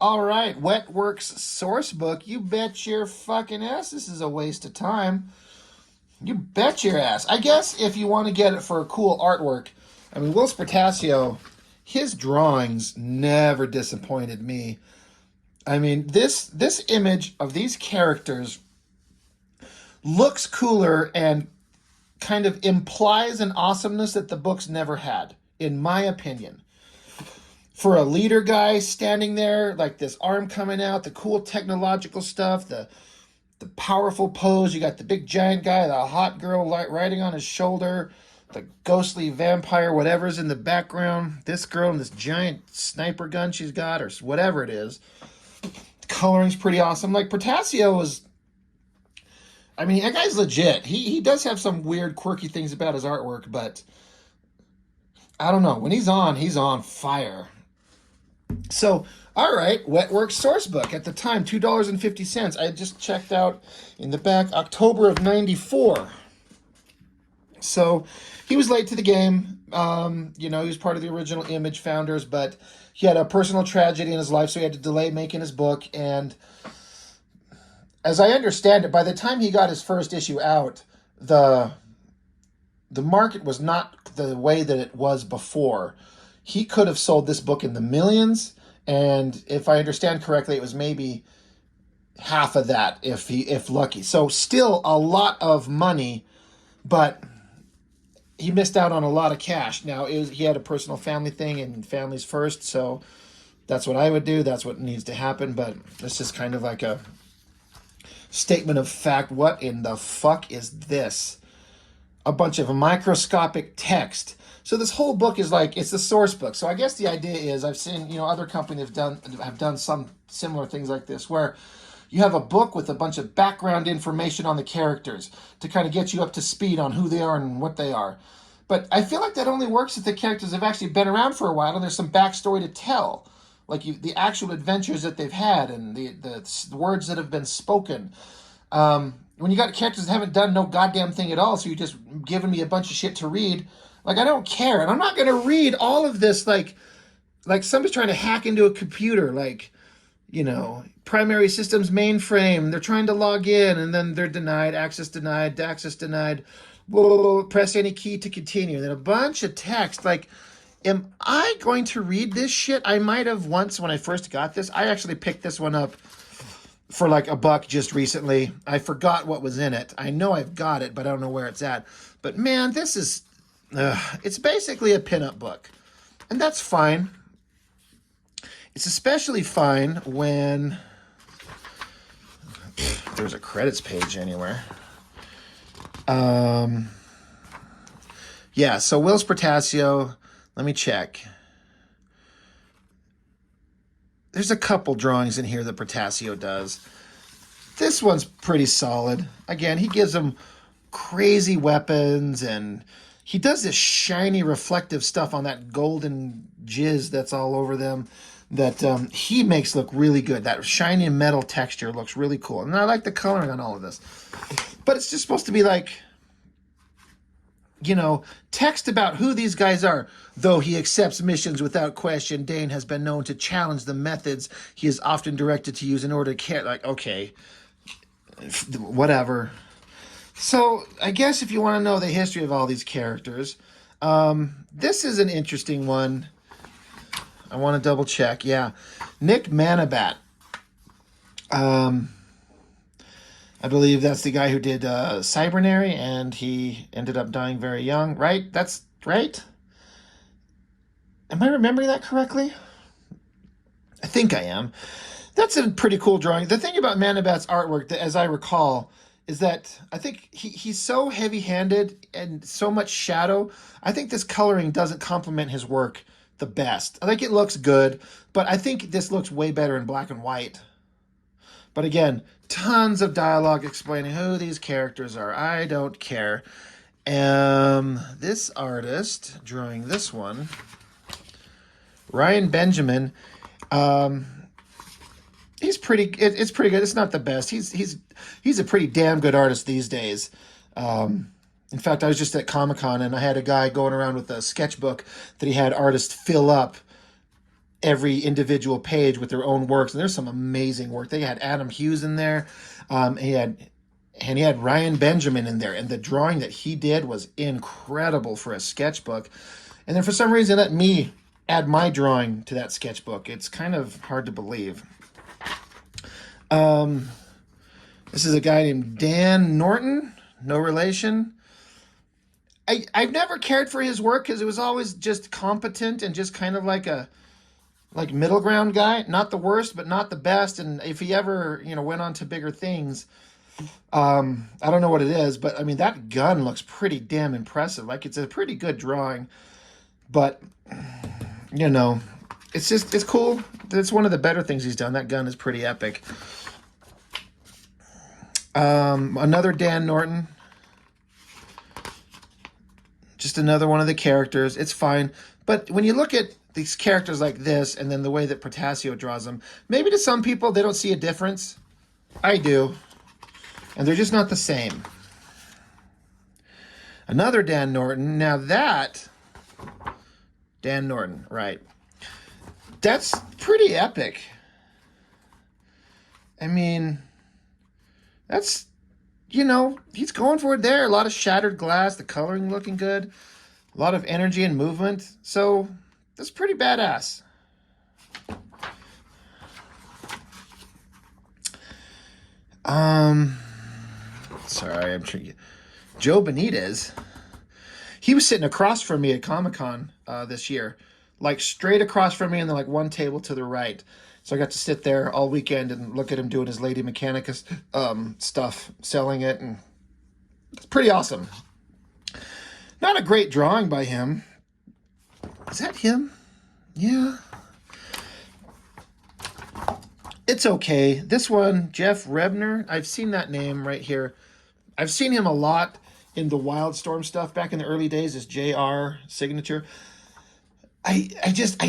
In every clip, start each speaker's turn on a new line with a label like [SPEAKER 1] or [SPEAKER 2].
[SPEAKER 1] All right, Wetworks Sourcebook. You bet your fucking ass this is a waste of time. You bet your ass. I guess if you want to get it for a cool artwork, I mean, Will Spartasio, his drawings never disappointed me. I mean, this image of these characters looks cooler and kind of implies an awesomeness that the books never had, in my opinion. For a leader guy standing there, like this arm coming out, the cool technological stuff, the powerful pose. You got the big giant guy, the hot girl riding on his shoulder, the ghostly vampire, whatever's in the background. This girl and this giant sniper gun she's got, or whatever it is. The coloring's pretty awesome. Like Portasio was, I mean, that guy's legit. He does have some weird, quirky things about his artwork, but I don't know. When he's on fire. So, all right, Wetworks Sourcebook. At the time, $2.50. I just checked out in the back, October of 94. So, he was late to the game. He was part of the original Image founders, but he had a personal tragedy in his life, so he had to delay making his book. And as I understand it, by the time he got his first issue out, the market was not the way that it was before. He could have sold this book in the millions, and if I understand correctly, it was maybe half of that if lucky. So still a lot of money, but he missed out on a lot of cash. Now he had a personal family thing, and families first, so that's what I would do. That's what needs to happen, but it's just kind of like a statement of fact. What in the fuck is this? A bunch of microscopic text. So this whole book is like, it's the source book. So I guess the idea is, I've seen, other companies have done some similar things like this, where you have a book with a bunch of background information on the characters to kind of get you up to speed on who they are and what they are. But I feel like that only works if the characters have actually been around for a while and there's some backstory to tell. Like the actual adventures that they've had and the words that have been spoken. When you got characters that haven't done no goddamn thing at all, so you're just giving me a bunch of shit to read, like, I don't care. And I'm not going to read all of this like somebody's trying to hack into a computer, like, primary systems mainframe. They're trying to log in, and then they're denied, access denied, press any key to continue. And then a bunch of text. Like, am I going to read this shit? I might have once when I first got this. I actually picked this one up for like $1 just recently. I forgot what was in it. I know I've got it, but I don't know where it's at. But man, this is, it's basically a pinup book. And that's fine. It's especially fine when there's a credits page anywhere. Yeah, so Will Spartasio, let me check. There's a couple drawings in here that Portasio does. This one's pretty solid. Again, he gives them crazy weapons, and he does this shiny reflective stuff on that golden jizz that's all over them that he makes look really good. That shiny metal texture looks really cool. And I like the coloring on all of this. But it's just supposed to be like, text about who these guys are. Though he accepts missions without question, Dane has been known to challenge the methods he is often directed to use in order to care. Like, okay, whatever. So I guess if you want to know the history of all these characters, this is an interesting one. I want to double check. Yeah, Nick Manabat. I believe that's the guy who did Cybernary, and he ended up dying very young, right? That's right? Am I remembering that correctly? I think I am. That's a pretty cool drawing. The thing about Manabat's artwork, as I recall, is that I think he's so heavy-handed and so much shadow. I think this coloring doesn't complement his work the best. I think it looks good, but I think this looks way better in black and white. But again, tons of dialogue explaining who these characters are. I don't care. This artist drawing this one, Ryan Benjamin, he's pretty. It's pretty good. It's not the best. He's a pretty damn good artist these days. In fact, I was just at Comic-Con, and I had a guy going around with a sketchbook that he had artists fill up every individual page with their own works, and there's some amazing work. They had Adam Hughes in there, he had Ryan Benjamin in there, and the drawing that he did was incredible for a sketchbook. And then for some reason, let me add my drawing to that sketchbook. It's kind of hard to believe. This is a guy named Dan Norton, no relation. I've never cared for his work because it was always just competent and just kind of like a middle ground guy. Not the worst, but not the best. And if he ever, went on to bigger things, I don't know what it is, but I mean, that gun looks pretty damn impressive. Like, it's a pretty good drawing, but it's cool. It's one of the better things he's done. That gun is pretty epic. Another Dan Norton. Just another one of the characters. It's fine. But when you look at these characters like this and then the way that Portasio draws them, maybe to some people they don't see a difference. I do. And they're just not the same. Another Dan Norton. Now that... Dan Norton, right. That's pretty epic. I mean, that's... he's going for it there. A lot of shattered glass, the coloring looking good, a lot of energy and movement. So that's pretty badass. Sorry, I'm trying. Joe Benitez. He was sitting across from me at Comic-Con this year, like straight across from me, and then like one table to the right. So I got to sit there all weekend and look at him doing his Lady Mechanicus stuff, selling it, and it's pretty awesome. Not a great drawing by him. Is that him? Yeah. It's okay. This one, Jeff Rebner, I've seen that name right here. I've seen him a lot in the Wildstorm stuff back in the early days, his JR signature. I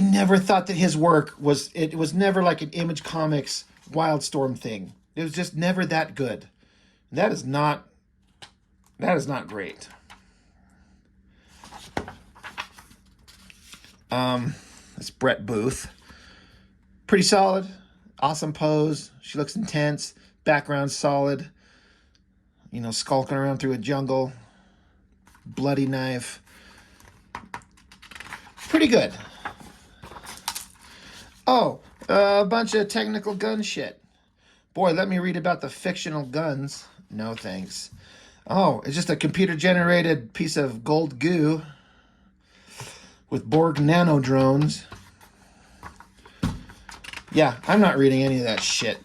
[SPEAKER 1] never thought that his work was never like an Image Comics Wildstorm thing. It was just never that good. That is not great. It's Brett Booth. Pretty solid. Awesome pose. She looks intense. Background solid. Skulking around through a jungle. Bloody knife. Pretty good. Oh, a bunch of technical gun shit. Boy, let me read about the fictional guns. No thanks. Oh, it's just a computer-generated piece of gold goo with Borg nano drones. Yeah, I'm not reading any of that shit.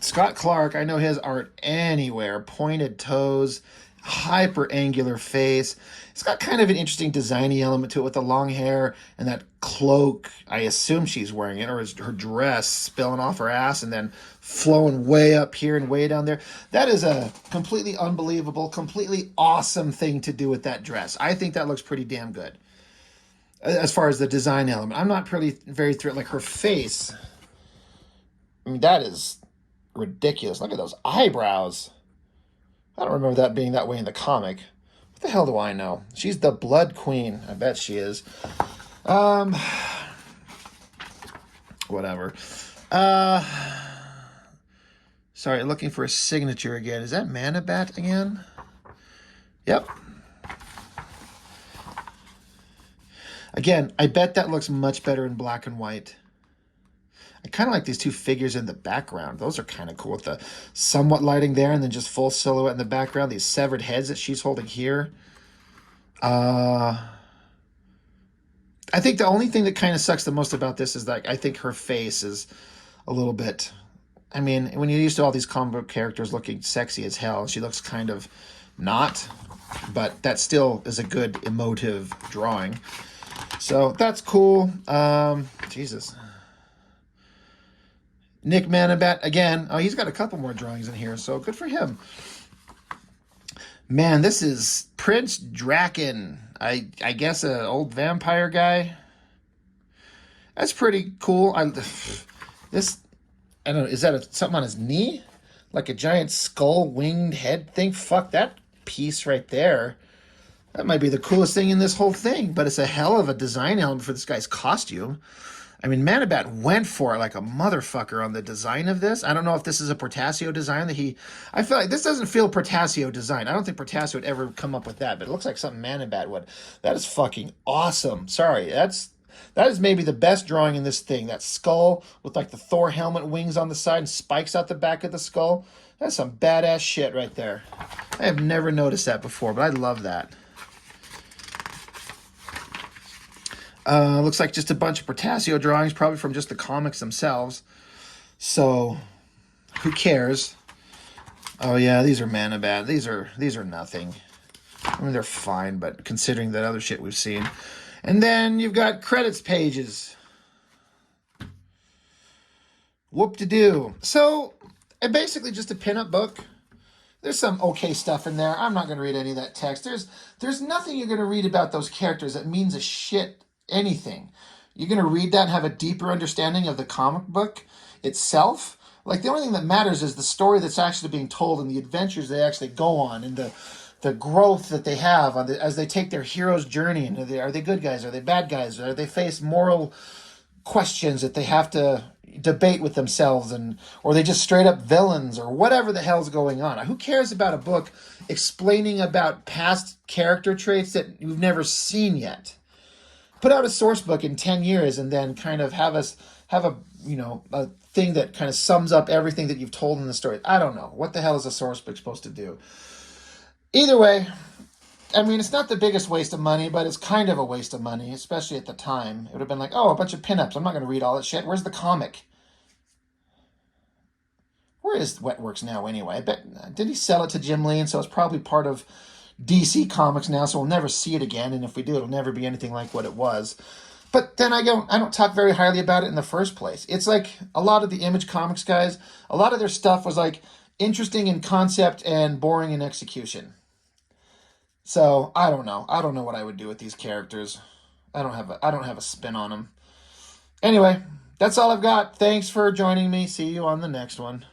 [SPEAKER 1] Scott Clark, I know his art anywhere. Pointed toes, hyper-angular face. It's got kind of an interesting designy element to it with the long hair and that cloak. I assume she's wearing it, or is her dress spilling off her ass and then flowing way up here and way down there. That is a completely unbelievable, completely awesome thing to do with that dress. I think that looks pretty damn good as far as the design element. I'm not very thrilled. Like, her face, I mean, that is ridiculous. Look at those eyebrows. I don't remember that being that way in the comic. What the hell do I know? She's the Blood Queen. I bet she is. Whatever. Sorry, looking for a signature again. Is that Manabat again? Yep. Again, I bet that looks much better in black and white. I kind of like these two figures in the background. Those are kind of cool with the somewhat lighting there and then just full silhouette in the background. These severed heads that she's holding here. I think the only thing that kind of sucks the most about this is that I think her face is a little bit... I mean, when you're used to all these comic book characters looking sexy as hell, she looks kind of not. But that still is a good emotive drawing. So that's cool. Jesus. Nick Manabat, again. Oh, he's got a couple more drawings in here, so good for him. Man, this is Prince Draken. I guess an old vampire guy. That's pretty cool. I don't know, is that something on his knee? Like a giant skull winged head thing? Fuck, that piece right there. That might be the coolest thing in this whole thing, but it's a hell of a design element for this guy's costume. I mean, Manabat went for it like a motherfucker on the design of this. I don't know if this is a Portasio design that he... I feel like this doesn't feel Portasio design. I don't think Portasio would ever come up with that, but it looks like something Manabat would. That is fucking awesome. Sorry, that is maybe the best drawing in this thing. That skull with like the Thor helmet wings on the side and spikes out the back of the skull. That's some badass shit right there. I have never noticed that before, but I love that. Looks like just a bunch of Portasio drawings, probably from just the comics themselves. So, who cares? Oh yeah, these are Manabat. These are nothing. I mean, they're fine, but considering that other shit we've seen. And then you've got credits pages. Whoop-de-doo. So, basically just a pinup book. There's some okay stuff in there. I'm not going to read any of that text. There's nothing you're going to read about those characters that means a shit anything. You're going to read that and have a deeper understanding of the comic book itself. Like, the only thing that matters is the story that's actually being told and the adventures they actually go on and the growth that they have as they take their hero's journey. And are they good guys? Are they bad guys? Or they face moral questions that they have to debate with themselves, or they just straight up villains, or whatever the hell's going on. Who cares about a book explaining about past character traits that you've never seen yet? Put out a source book in 10 years and then kind of have a thing that kind of sums up everything that you've told in the story. I don't know. What the hell is a source book supposed to do? Either way, I mean, it's not the biggest waste of money, but it's kind of a waste of money, especially at the time. It would have been like, oh, a bunch of pinups. I'm not going to read all that shit. Where's the comic? Where is Wetworks now anyway? I bet, did he sell it to Jim Lee? And so it's probably part of DC Comics now, so we'll never see it again. And if we do, it'll never be anything like what it was. But then I don't talk very highly about it in the first place. It's like a lot of the Image Comics guys, a lot of their stuff was like interesting in concept and boring in execution. So I don't know. I don't know what I would do with these characters. I don't have a spin on them. Anyway, that's all I've got. Thanks for joining me. See you on the next one.